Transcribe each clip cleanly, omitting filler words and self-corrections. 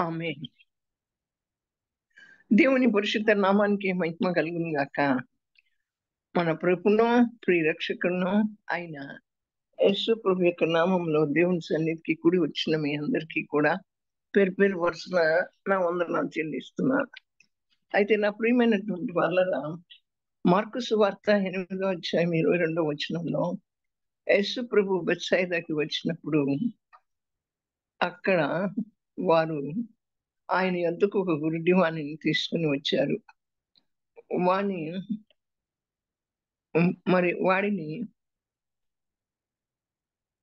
ఆమేన్. దేవుని పరిశుద్ధ నామానికి మహిమ కలుగును గాక. మన ప్రభువును, ప్రియరక్షకుడును అయిన యేసు ప్రభు యొక్క నామంలో దేవుని సన్నిధికి కూడి వచ్చిన మీ అందరికీ కూడా పేరు పేరు వరుసన నా వందనాలు చెల్లిస్తున్నాను. అయితే నా ప్రియమైనటువంటి వాళ్ళరా, మార్కు సువార్త 8వ అధ్యాయం 22వ వచనంలో యేసు ప్రభు బెత్సయిదాకి వచ్చినప్పుడు అక్కడ వారు ఆయన యొద్దకు ఒక గుడ్డివాణిని తీసుకుని వచ్చారు. మరి వాడిని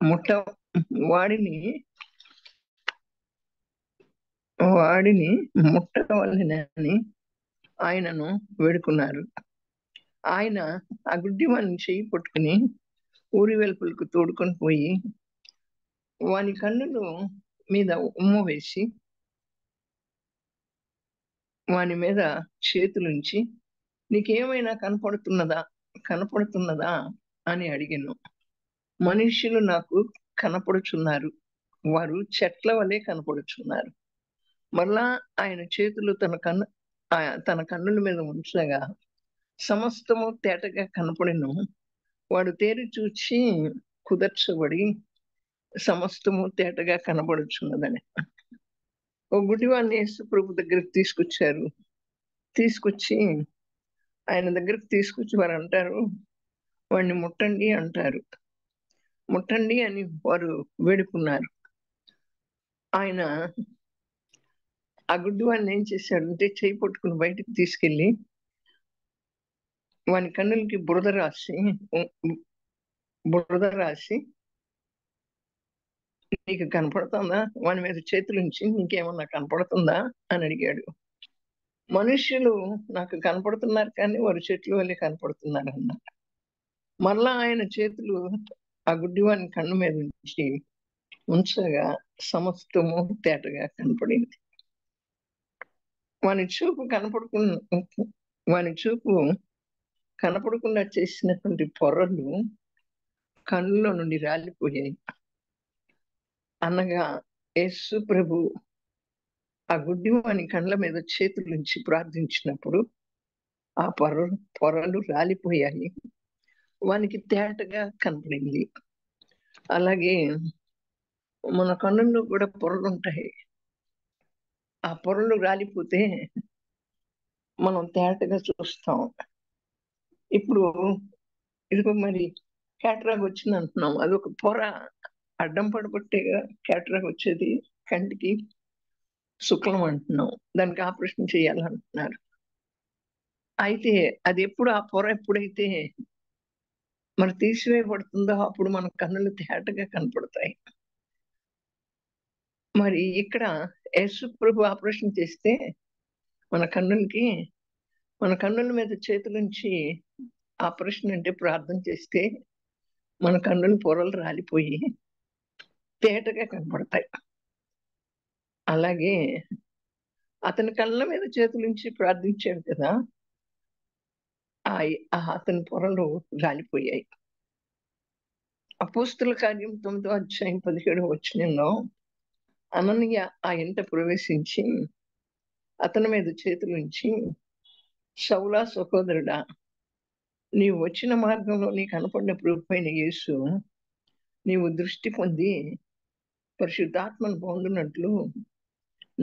ముట్టవలెనని ఆయనను వేడుకున్నారు. ఆయన ఆ గుడ్డివాణ్ణి చెయ్యి పట్టుకుని ఊరి వెలుపలకు తోడుకొని పోయి వాని కన్నుల మీద ఉమ్ము వేసి వాని మీద చేతులుంచి నీకేమైనా కనపడుతున్నదా అని అడిగాను. మనుష్యులు నాకు కనపడుచున్నారు, వారు చెట్ల వలె కనపడుచున్నారు. మరలా ఆయన చేతులు తన కన్నుల మీద ఉంచగా సమస్తము తేటగా కనపడెను. వాడు తేరి చూచి కుదర్చబడి సమస్తము తేటగా కనబడుచున్నదని. ఓ గుడ్డివాణ్ణి యేసు ప్రభు దగ్గరికి తీసుకొచ్చి ఆయన దగ్గరికి తీసుకొచ్చి వారు అంటారు, వాడిని ముట్టండి అంటారు. ముట్టండి అని వారు వేడుకున్నారు. ఆయన ఆ గుడ్డివాణ్ణి ఏం చేశాడంటే చేయి పట్టుకుని బయటకు తీసుకెళ్ళి వాని కన్నులకి బురద రాసి నీకు కనపడుతుందా, వాని మీద చేతులుంచి నీకేమన్నా కనపడుతుందా అని అడిగాడు. మనుష్యులు నాకు కనపడుతున్నారు కానీ వారు చెట్ల వల్లే కనపడుతున్నారు అన్నారు. మరలా ఆయన చేతులు ఆ గుడ్డివాని కన్ను మీద ఉంచగా సమస్తము తేటగా కనపడింది. వాని చూపు కనపడకుండా చేసినటువంటి పొరలు కన్నులో నుండి రాలిపోయాయి. అనగా యేసు ప్రభు ఆ గుడ్డివాని కళ్ళ మీద చేతులుంచి ప్రార్థించినప్పుడు ఆ పొరలు రాలిపోయాయి, వానికి తేటగా కనపడింది. అలాగే మన కన్నుల్లో కూడా పొరలు ఉంటాయి. ఆ పొరలు రాలిపోతే మనం తేటగా చూస్తాం. ఇప్పుడు ఇదిగో మరి క్యాటరాక్ వచ్చింది అంటున్నాం, అదొక పొర అడ్డం పడబట్టే క్యాటరాక్ వచ్చేది. కంటికి శుక్లం అంటున్నాం, దానికి ఆపరేషన్ చేయాలంటున్నారు. అయితే అది ఆ పొర ఎప్పుడైతే మరి తీసివేయబడుతుందో అప్పుడు మన కన్నులు తేటగా కనపడతాయి. మరి ఇక్కడ యేసు ప్రభు ఆపరేషన్ చేస్తే మన కన్నుల మీద చేతులుంచి ఆపరేషన్ అంటే ప్రార్థన చేస్తే మన కన్నుల పొరలు రాలిపోయి తేటగా కనపడతాయి. అలాగే అతని కళ్ళ మీద చేతులుంచి ప్రార్థించాడు కదా, అతని పొరలు రాలిపోయాయి. అపోస్తుల కార్యం 9వ అధ్యాయం 17వ వచనంలో అననీయ ఆ ఇంట ప్రవేశించి అతని మీద చేతులుంచి, సౌలా సహోదరుడా, నీవు వచ్చిన మార్గంలో నీకు కనపడిన ప్రభువైన యేసు నీవు దృష్టి పొంది పరిశుద్ధాత్మను పొందినట్లు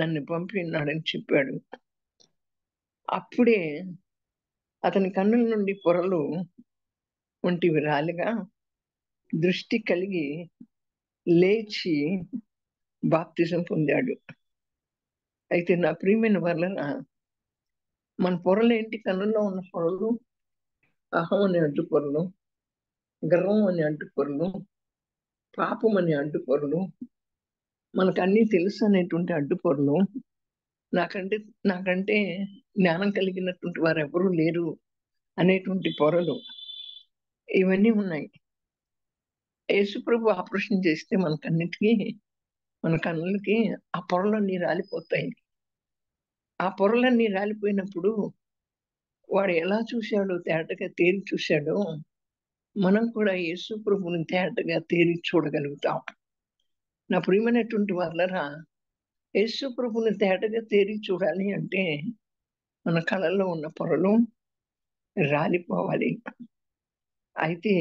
నన్ను పంపినాడని చెప్పాడు. అప్పుడే అతని కన్నుల నుండి పొరలు వంటివి రాలిగా దృష్టి కలిగి లేచి బాప్తిజం పొందాడు. అయితే నా ప్రియమైన వలన మన పొరలు ఏంటి? కన్నుల్లో ఉన్న పొరలు అహం అనే అడ్డు పొరలు, గర్వం అనే అడ్డు పొరలు, పాపం అనే అడ్డు పొరలు, మనకు అన్నీ తెలుసు అనేటువంటి అడ్డు పొరలు, నాకంటే జ్ఞానం కలిగినటువంటి వారు ఎవరూ లేరు అనేటువంటి పొరలు, ఇవన్నీ ఉన్నాయి. యేసు ప్రభు ఆపరేషన్ చేస్తే మన కన్నులకి ఆ పొరలన్నీ రాలిపోతాయి. ఆ పొరలన్నీ రాలిపోయినప్పుడు వాడు ఎలా చూశాడో, తేటగా తేరి చూశాడో, మనం కూడా యేసు ప్రభువుని తేటగా తేరి చూడగలుగుతాం. నా ప్రియమైనటువంటి వాళ్ళరా, యేసు ప్రభుని తేటగా తేరి చూడాలి అంటే మన కళ్ళల్లో ఉన్న పొరలు రాలిపోవాలి. అయితే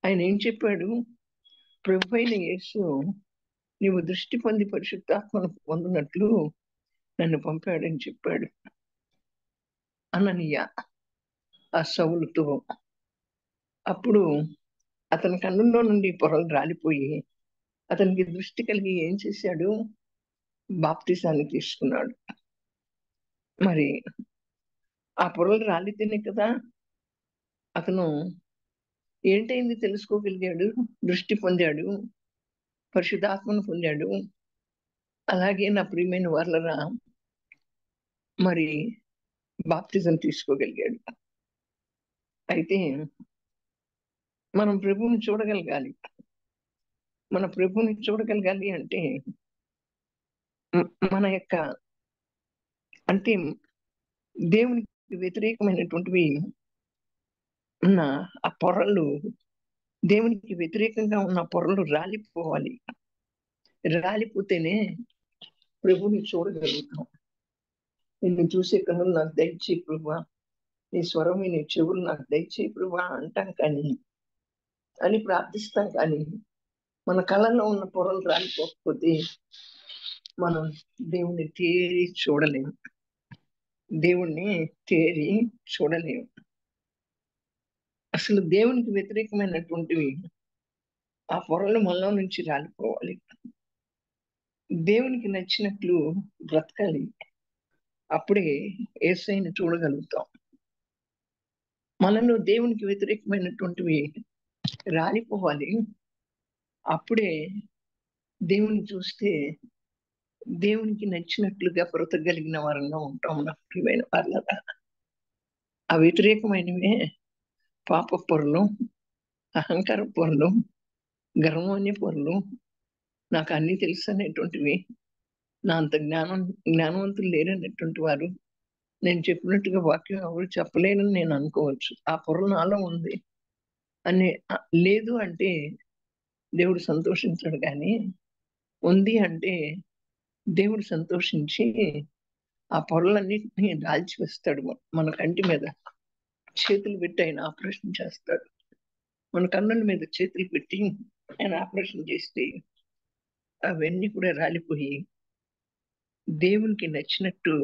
ఆయన ఏం చెప్పాడు? ప్రభువైన యేసు నీవు దృష్టి పొంది పరిశుద్ధాత్మను పొందినట్లు నన్ను పంపాడని చెప్పాడు అననీయ ఆ సౌలుతో. అప్పుడు అతని కన్నుల్లో నుండి పొరలు రాలిపోయి అతనికి దృష్టి కలిగి ఏం చేశాడు? బాప్తిసాన్ని తీసుకున్నాడు. మరి ఆ పొరలు రాలితేనే కదా అతను ఏంటైంది తెలుసుకోగలిగాడు, దృష్టి పొందాడు, పరిశుద్ధాత్మను పొందాడు. అలాగే నా ప్రియమైన వాళ్ళరా మరి బాప్తిజం తీసుకోగలిగాడు. అయితే మనం ప్రభువుని చూడగలగాలి. మన ప్రభువుని చూడగలగాలి అంటే మన యొక్క అంటే దేవునికి వ్యతిరేకమైనటువంటివి ఉన్న ఆ పొరలు, దేవునికి వ్యతిరేకంగా ఉన్న పొరలు రాలిపోవాలి. రాలిపోతేనే ప్రభువుని చూడగలుగుతాం. నిన్ను చూసే కన్నులు నాకు దయచేయి ప్రభువా, నీ స్వరం నీ చెవులు నాకు దయచేయి ప్రభువా అంటాం కానీ, అని ప్రార్థిస్తాం కానీ, మన కళ్ళల్లో ఉన్న పొరలు రాలిపోకపోతే మనం దేవుణ్ణి తేరి చూడలేము. దేవుణ్ణి తేరి చూడలేము. అసలు దేవునికి వ్యతిరేకమైనటువంటివి ఆ పొరలు మనలో నుంచి రాలిపోవాలి. దేవునికి నచ్చినట్లు బ్రతకాలి. అప్పుడే యేసయ్యని చూడగలుగుతాం. మనలో దేవునికి వ్యతిరేకమైనటువంటివి రాలిపోవాలి. అప్పుడే దేవుని చూస్తే దేవునికి నచ్చినట్లుగా బ్రతకగలిగిన వారంగా ఉంటాం. నా ప్రియమైన వాళ్ళరా, ఆ వ్యతిరేకమైనవే పాప పొరలు, అహంకార పొరలు, గర్వమనే పొరలు, నాకు అన్నీ తెలుసు అనేటువంటివి, నా అంత జ్ఞానవంతులు లేరనేటువంటి వారు, నేను చెప్పినట్టుగా వాక్యం ఎవరు చెప్పలేరని నేను అనుకోవచ్చు. ఆ పొర నాలో ఉంది అని లేదు అంటే దేవుడు సంతోషించడు. కానీ ఉంది అంటే దేవుడు సంతోషించి ఆ పొరలన్నిటిని దాల్చివేస్తాడు. మన కంటి మీద చేతులు పెట్టి ఆయన ఆపరేషన్ చేస్తాడు. మన కన్నుల మీద చేతులు పెట్టి ఆయన ఆపరేషన్ చేస్తే అవన్నీ కూడా రాలిపోయి దేవునికి నచ్చినట్టు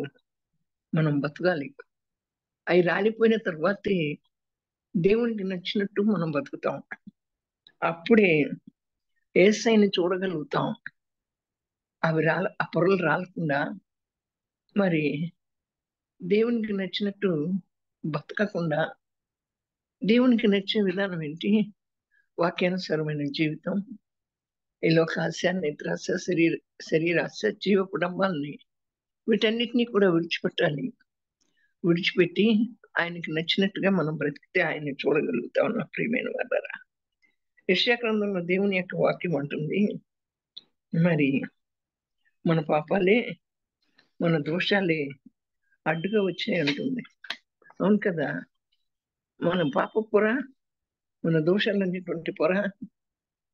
మనం బతకాలి. అవి రాలిపోయిన తర్వాతే దేవునికి నచ్చినట్టు మనం బతుకుతాం. అప్పుడే యేసయ్యని చూడగలుగుతాం. ఆ పొరలు రాలకుండా మరి దేవునికి నచ్చినట్టు బతకకుండా, దేవునికి నచ్చే విధానం ఏంటి? వాక్యానుసారమైన జీవితం, ఈ లోకాశ, నిద్రాశ, శరీరాశ, జీవ కుటుంబాలని వీటన్నిటినీ కూడా విడిచిపెట్టాలి. విడిచిపెట్టి ఆయనకి నచ్చినట్టుగా మనం బ్రతికితే ఆయన్ని చూడగలుగుతాం. నా ప్రియమైన వాళ్ళరా, యెషయా గ్రంథంలో దేవుని యొక్క వాక్యం అంటుంది, మరి మన పాపాలే, మన దోషాలే అడ్డుగా వచ్చాయి అంటుంది. అవును కదా, మన పాప పొర, మన దోషాలనేటువంటి పొర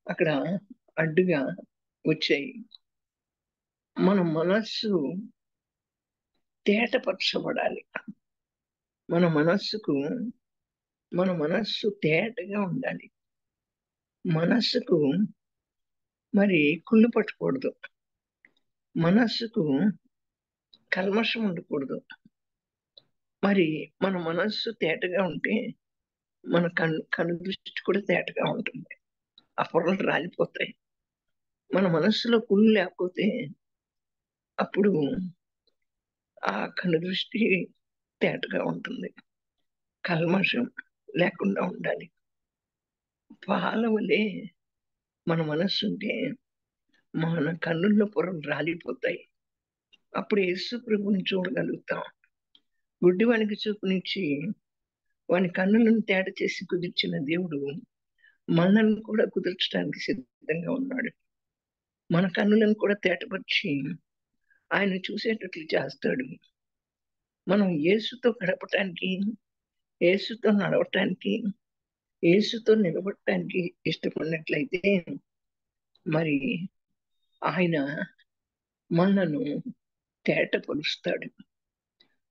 అక్కడ అడ్డుగా వచ్చాయి. మన మనస్సు తేటపరచబడాలి. మన మనస్సు తేటగా ఉండాలి. మనస్సుకు మరి కుళ్ళు పట్టకూడదు. మనస్సుకు కల్మషం ఉండకూడదు. మరి మన మనస్సు తేటగా ఉంటే మన కను దృష్టి కూడా తేటగా ఉంటుంది. ఆ పొరలు రాలిపోతాయి. మన మనస్సులో కుళ్ళు లేకపోతే అప్పుడు ఆ కను దృష్టి తేటగా ఉంటుంది. కల్మషం లేకుండా ఉండాలి. పాల వలె మన మనస్సు ఉంటే మన కన్నుల్లో పొరలు రాలిపోతాయి. అప్పుడు యేసు ప్రభువుని చూడగలుగుతాం. గుడ్డివానికి చూపునిచ్చి వాని కన్నులను తేట చేసి కుదిర్చిన దేవుడు మనల్ని కూడా కుదిర్చడానికి సిద్ధంగా ఉన్నాడు. మన కన్నులను కూడా తేటపరిచి ఆయన చూసేటట్లు చేస్తాడు. మనం యేసుతో గడపటానికి, యేసుతో నడవటానికి, యేసుతో నిలబడటానికి ఇష్టపడినట్లయితే మరి ఆయన మనలను తేటపరుస్తాడు.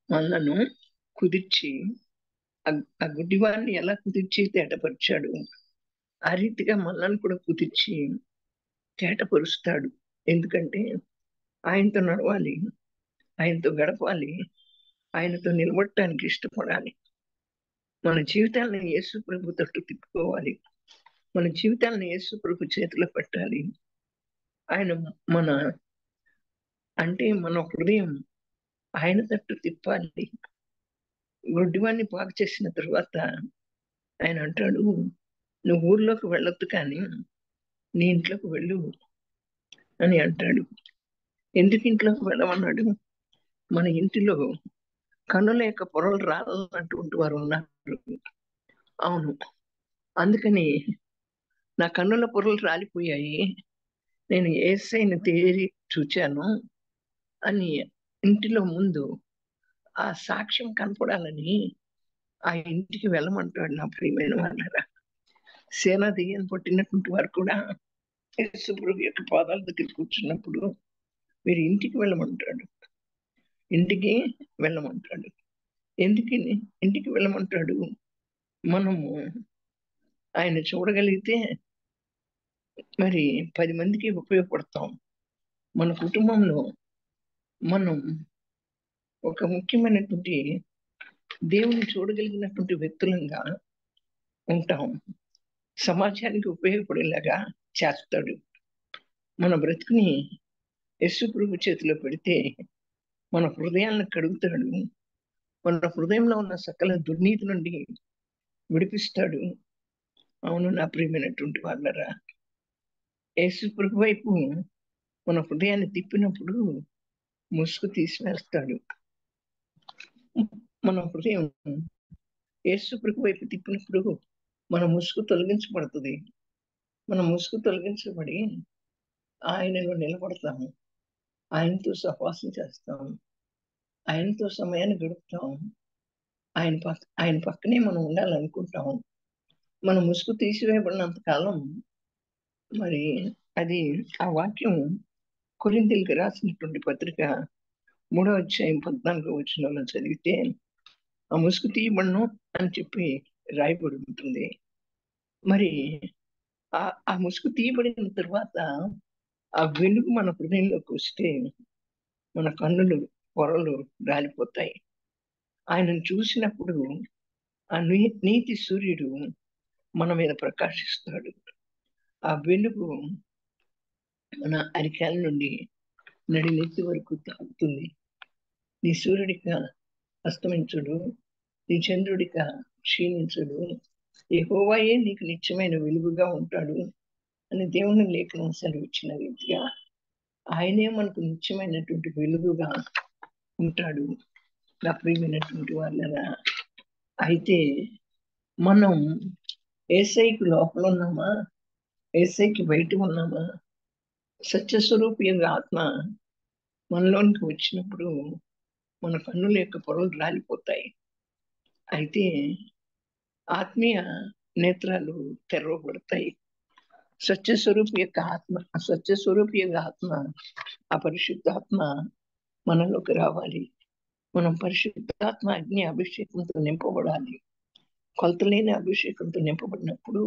మనలను కుదిర్చి ఆ గుడ్డివాడిని ఎలా కుదిర్చి తేటపరిచాడు, ఆ రీతిగా మనల్ని కూడా కుదిర్చి తేటపరుస్తాడు. ఎందుకంటే ఆయనతో నడవాలి, ఆయనతో గడపాలి, ఆయనతో నిలబడటానికి ఇష్టపడాలి. మన జీవితాలను యేసు ప్రభు తట్టు తిప్పుకోవాలి. మన జీవితాలను యేసు ప్రభు చేతిలో పెట్టాలి. ఆయన మన హృదయం ఆయన తట్టు తిప్పాలి. గుడ్డివాడిని బాగు చేసిన తర్వాత ఆయన అంటాడు, నువ్వు ఊర్లోకి వెళ్ళొద్దు కానీ నీ ఇంట్లోకి వెళ్ళు అని అంటాడు. ఎందుకు ఇంట్లోకి వెళ్ళమన్నాడు? మన ఇంటిలో కన్నుల యొక్క పొరలు రాలన్నటువంటి వారు ఉన్నారు. అవును, అందుకని నా కన్నుల పొరలు రాలిపోయాయి, నేను యేసయ్యను తేరి చూచాను అని ఇంటిలో ముందు ఆ సాక్ష్యం కనపడాలని ఆ ఇంటికి వెళ్ళమంటాడు. నా ప్రియమైన వాళ్ళరా, సేనా దెయ్యం పట్టినటువంటి వారు కూడా యేసు ప్రభు యొక్క పాదాల దగ్గర కూర్చున్నప్పుడు మీరు ఇంటికి వెళ్ళమంటాడు. ఇంటికి వెళ్ళమంటాడు. ఎందుకు ఇంటికి వెళ్ళమంటాడు? మనము ఆయన చూడగలిగితే మరి 10 మందికి ఉపయోగపడతాం. మన కుటుంబంలో మనం ఒక ముఖ్యమైనటువంటి దేవుని చూడగలిగినటువంటి వ్యక్తులంగా ఉంటాం. సమాజానికి ఉపయోగపడేలాగా చేస్తాడు. మన బ్రతుకుని యేసు ప్రభు చేతిలో పెడితే మన హృదయాలను కడుగుతాడు. మన హృదయంలో ఉన్న సకల దుర్నీతి నుండి విడిపిస్తాడు. అవును, నా ప్రియమైనటువంటి వాళ్ళరా, యేసు ప్రభు వైపు మన హృదయాన్ని తిప్పినప్పుడు ముసుగు తీసివేస్తాడు. మన హృదయం యేసు ప్రభు వైపు తిప్పినప్పుడు మన ముసుగు తొలగించబడుతుంది. మన ముసుగు తొలగించబడి ఆయనలో నిలబడతాము. ఆయనతో సహవాసం చేస్తాము. ఆయనతో సమయాన్ని గడుపుతాం. ఆయన పక్కనే మనం ఉండాలనుకుంటాం. మన ముసుగు తీసివేయబడినంత కాలం మరి అది ఆ వాక్యం కొరింథీయులకు రాసినటువంటి పత్రిక 3వ అధ్యాయం 14వ వచనంలో చదివితే ఆ ముసుగు తీయబడను అని చెప్పి రాయబడి ఉంటుంది. మరి ఆ ముసుగు తీయబడిన తర్వాత ఆ వెలుగు మన హృదయంలోకి వస్తే మన కన్నులు పొరలు రాలిపోతాయి. ఆయనను చూసినప్పుడు ఆ నీతి సూర్యుడు మన మీద ప్రకాశిస్తాడు. ఆ వెలుగు మన అరికాల నుండి నడినెత్తి వరకు తాకుతుంది. నీ సూర్యుడిక అస్తమించుడు, నీ చంద్రుడిక క్షీణించుడు, యెహోవాయే నీకు నిత్యమైన వెలుగుగా ఉంటాడు అని దేవుని లేఖనం సెలవిచ్చిన రీతిగా ఆయనే మనకు నిత్యమైనటువంటి వెలుగుగా ఉంటాడు. నా ప్రియమైనటువంటి వాళ్ళరా, అయితే మనం యేసయ్యకి లోపల ఉన్నామా, యేసయ్యకి బయట ఉన్నామా? సత్యస్వరూపి ఆత్మ మనలోనికి వచ్చినప్పుడు మన కన్నుల యొక్క పొరలు రాలిపోతాయి. అయితే ఆత్మీయ నేత్రాలు తెరవబడతాయి. సత్యస్వరూపి యొక్క ఆత్మ ఆ పరిశుద్ధాత్మ మనలోకి రావాలి. మనం పరిశుద్ధాత్మ అగ్ని అభిషేకంతో నింపబడాలి. కొలతలేని అభిషేకంతో నింపబడినప్పుడు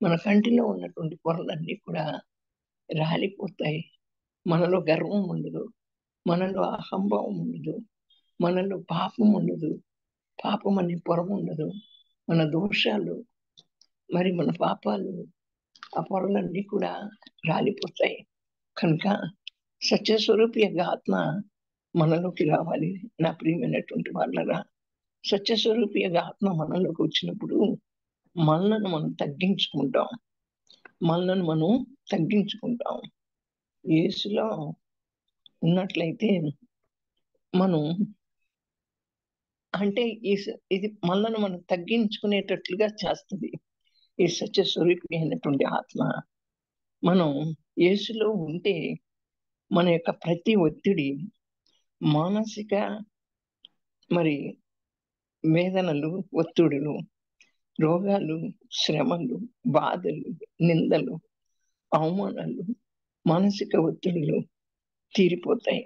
మన కంటిలో ఉన్నటువంటి పొరలన్నీ కూడా రాలిపోతాయి. మనలో గర్వం ఉండదు, మనలో అహంభావం ఉండదు, మనలో పాపం ఉండదు. పాపం అనే పొర ఉండదు. మన దోషాలు మరి మన పాపాలు ఆ పొరలన్నీ కూడా రాలిపోతాయి. కనుక సత్యస్వరూపి యొక్క ఆత్మ మనలోకి రావాలి. నా ప్రియమైనటువంటి వాళ్ళరా, సత్యస్వరూపి యొక్క ఆత్మ మనలోకి వచ్చినప్పుడు మనలను మనం తగ్గించుకుంటాం. యేసులో ఉన్నట్లయితే మనం అంటే ఇది మనలను మనం తగ్గించుకునేటట్లుగా చేస్తుంది. ఈ సత్యస్వరూపి అయినటువంటి ఆత్మ మనం యేసులో ఉంటే మన యొక్క ప్రతి ఒత్తిడి, మానసిక మరి వేదనలు, ఒత్తిడులు, రోగాలు, శ్రమలు, బాధలు, నిందలు, అవమానాలు, మానసిక ఒత్తిడులు తీరిపోతాయి.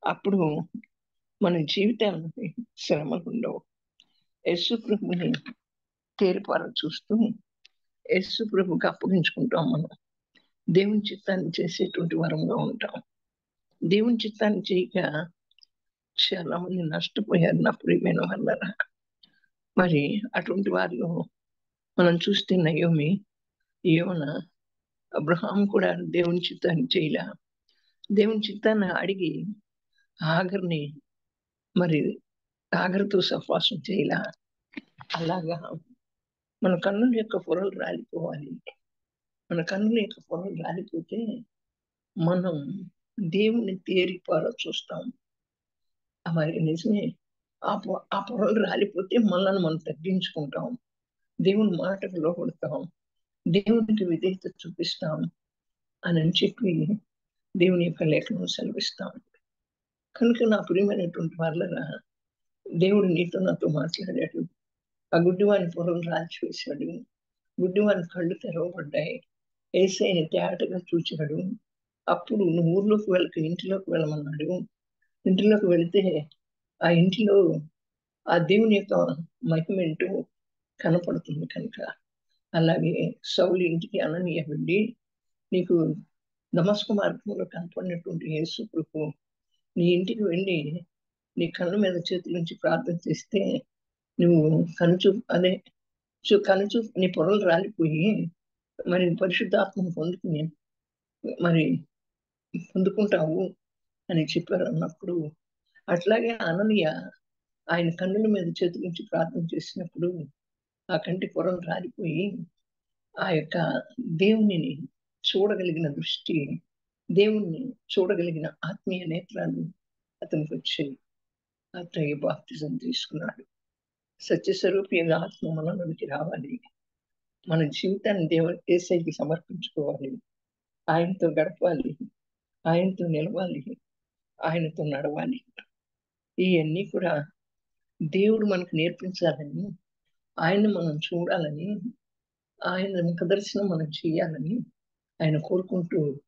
అప్పుడు మన జీవితానికి శ్రమలు ఉండవు. యేసు ప్రభుని తేరిపార చూస్తూ యేసు ప్రభుకి అప్పగించుకుంటాం. మనం దేవుని చిత్తాన్ని చేసేటువంటి వరంగా ఉంటాం. దేవుని చిత్తాన్ని చేయక చాలా మంది నష్టపోయారు నా ప్రియమైన వాళ్ళరా. మరి అటువంటి వారిలో మనం చూస్తే నయోమి, యోన, అబ్రహాం కూడా దేవుని చిత్తాన్ని చేయలే. దేవుని చిత్తాన్ని అడిగి ఆగర్ని మరి ఆగర్తో సహవాసం చేయలే. అలాగా మన కన్నుల యొక్క పొరలు రాలిపోవాలి. మన కన్నుల యొక్క పొరలు రాలిపోతే మనం దేవుని తేరిపార చూస్తాం. మరి నిజమే. ఆ పొరలు రాలిపోతే మనల్ని మనం తగ్గించుకుంటాం. దేవుని మాటకు లోబడతాం. దేవునికి విధేయత చూపిస్తాం అని చెప్పి దేవుని యొక్క లేఖనం సెలవిస్తాం. కనుక నా ప్రియమైనటువంటి వాళ్ళరా, దేవుడు నీతో నాతో మాట్లాడాడు. ఆ గుడ్డివాని పొరలు రాల్చివేశాడు. గుడ్డివాని కళ్ళు తెరవబడ్డాయి. యేసయ్యని తేటగా చూచాడు. అప్పుడు నువ్వు ఊర్లోకి వెళ్ళక ఇంటిలోకి వెళ్ళమన్నాడు. ఇంటిలోకి వెళితే ఆ ఇంటిలో ఆ దేవుని యొక్క మహిమ ఏంటో కనపడుతుంది. కనుక అలాగే సౌలు ఇంటికి అననీయ వెళ్ళి, నీకు దమస్కు మార్గంలో కనపడినటువంటి యేసు ప్రభు నీ ఇంటికి వెళ్ళి నీ కళ్ళ మీద చేతుల నుంచి ప్రార్థన చేస్తే నువ్వు కనుచూ నీ పొరలు రాలిపోయి మరి పరిశుద్ధాత్మను మరి పొందుకుంటావు అని చెప్పారు. అన్నప్పుడు అట్లాగే అననీయ ఆయన కన్నుల మీద చేతుల నుంచి ప్రార్థన చేసినప్పుడు ఆ కంటి పొరలు రాలిపోయి ఆ యొక్క దేవునిని చూడగలిగిన దృష్టి, దేవుణ్ణి చూడగలిగిన ఆత్మీయ నేత్రాలు అతనికి వచ్చాయి. అతను బాప్తిజం తీసుకున్నాడు. సత్యస్వరూపి ఆత్మ మనలోనికి రావాలి. మన జీవితాన్ని యేసయ్యకి సమర్పించుకోవాలి. ఆయనతో గడపాలి, ఆయనతో నిలవాలి, ఆయనతో నడవాలి. ఇవన్నీ కూడా దేవుడు మనకు నేర్పించాలని, ఆయన్ని మనం చూడాలని, ఆయన ముఖ దర్శనం మనం చేయాలని ఆయన కోరుకుంటూ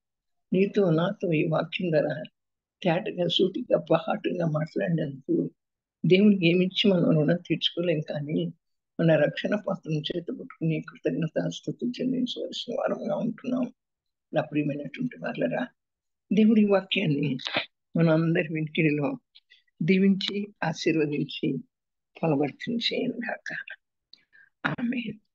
నీతో నాతో ఈ వాక్యం ద్వారా తేటగా సూటిగా పహాటుగా మాట్లాడినందుకు దేవునికి ఏమిచ్చి మనం రుణం తీర్చుకోలేం. కానీ మన రక్షణ పాత్రను చేతపట్టుకుని కృతజ్ఞతాస్తుతులు చెల్లించవలసిన వారంగా ఉంటున్నాం. నా ప్రియమైనటువంటి వాళ్ళరా, దేవుడి వాక్యాన్ని మన అందరి వినికిడిలో దీవించి ఆశీర్వదించి ఫలవర్తించేయను గాక. ఆమేన్.